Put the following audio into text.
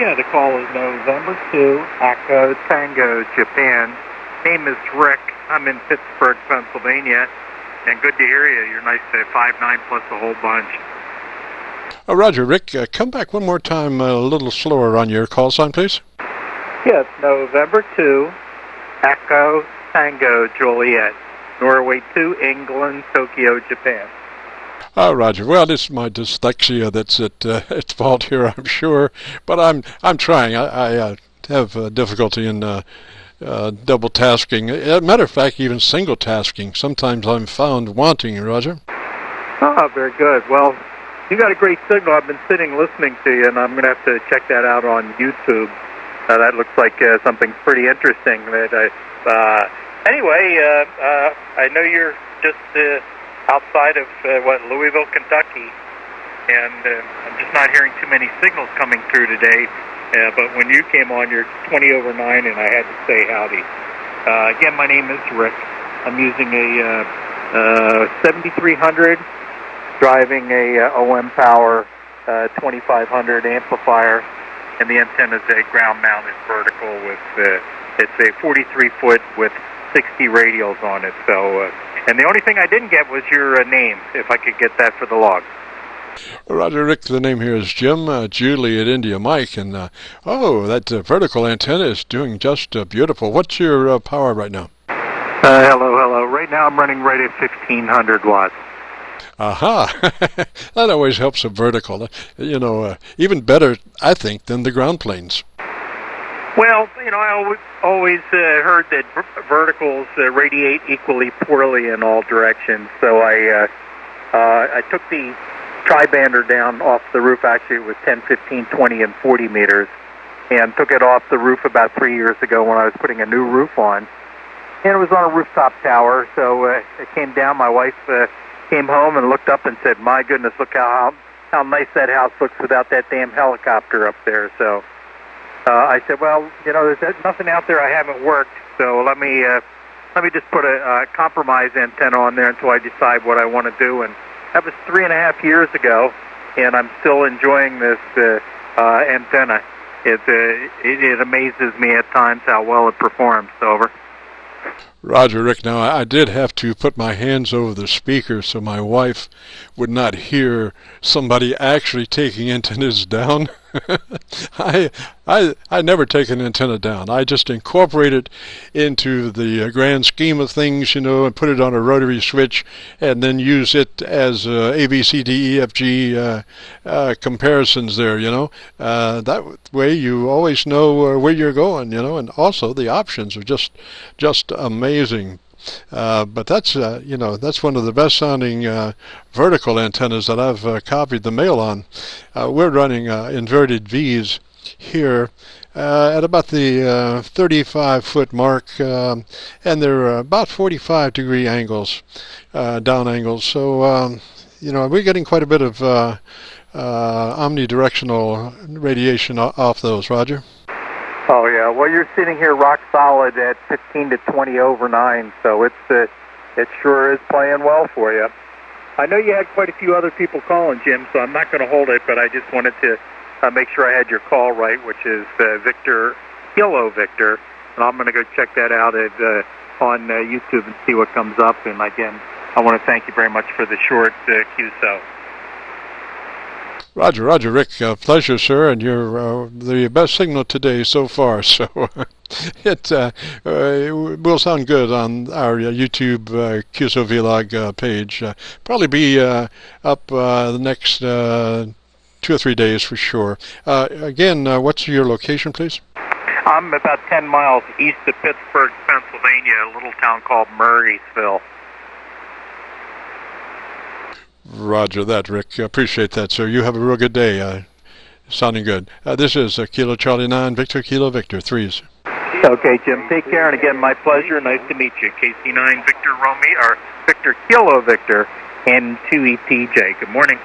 Yeah, the call is November 2, Echo Tango, Japan. Name is Rick. I'm in Pittsburgh, Pennsylvania, and good to hear you. You're nice to 5'9" plus a whole bunch. Roger, Rick, come back one more time a little slower on your call sign, please. Yes, November 2, Echo Tango, Juliet. Norway 2, England, Tokyo, Japan. Roger. Well, it's my dyslexia that's at fault here, I'm sure, but I'm trying. I have difficulty in double tasking. As a matter of fact, even single tasking. Sometimes I'm found wanting, Roger. Oh, very good. Well, you got a great signal. I've been sitting listening to you, and I'm going to have to check that out on YouTube. That looks like something pretty interesting. Anyway, I know you're just outside of, Louisville, Kentucky, and I'm just not hearing too many signals coming through today, but when you came on, you're 20 over 9, and I had to say howdy. Again, my name is Rick. I'm using a 7300, driving a OM Power 2500 amplifier, and the antenna is a ground-mounted vertical with, it's a 43-foot with 60 radials on it, so... and the only thing I didn't get was your name, if I could get that for the log. Roger, Rick, the name here is Jim, Juliet, India, Mike, and that vertical antenna is doing just beautiful. What's your power right now? Hello. Right now I'm running right at 1500 watts. Aha! That always helps a vertical. Even better, I think, than the ground planes. Well, I always heard that verticals radiate equally poorly in all directions. So I took the tri-bander down off the roof. Actually, it was 10, 15, 20, and 40 meters, and took it off the roof about 3 years ago when I was putting a new roof on. And it was on a rooftop tower, so it came down. My wife came home and looked up and said, "My goodness, look how nice that house looks without that damn helicopter up there." So I said, "Well, there's nothing out there I haven't worked, so let me just put a compromise antenna on there until I decide what I want to do." And that was 3.5 years ago, and I'm still enjoying this antenna. It amazes me at times how well it performs. Over. Roger, Rick. Now, I did have to put my hands over the speaker so my wife would not hear somebody actually taking antennas down. I never take an antenna down. I just incorporate it into the grand scheme of things, and put it on a rotary switch, and then use it as A, B, C, D, E, F, G comparisons there, That way you always know where you're going, and also the options are just amazing. But that's that's one of the best sounding vertical antennas that I've copied the mail on. We're running inverted V's here at about the 35-foot mark, and they're about 45-degree angles, down angles. So we're getting quite a bit of omnidirectional radiation off those, Roger. Oh, yeah. Well, you're sitting here rock solid at 15 to 20 over 9, so it sure is playing well for you. I know you had quite a few other people calling, Jim, so I'm not going to hold it, but I just wanted to make sure I had your call right, which is Victor, Kilo Victor, and I'm going to go check that out on YouTube and see what comes up. And again, I want to thank you very much for the short QSO. Roger, Rick. Pleasure, sir, and you're the best signal today so far. So it will sound good on our YouTube QSO-VLOG page. Probably be up the next 2 or 3 days for sure. Again, what's your location, please? I'm about 10 miles east of Pittsburgh, Pennsylvania, a little town called Murrysville. Roger that, Rick. Appreciate that, sir. You have a real good day. Sounding good. This is Kilo Charlie 9, Victor Kilo Victor 3s. Okay, Jim. Take care, and again, my pleasure. Nice to meet you. KC9 Victor Kilo Victor N2ETJ. Good morning.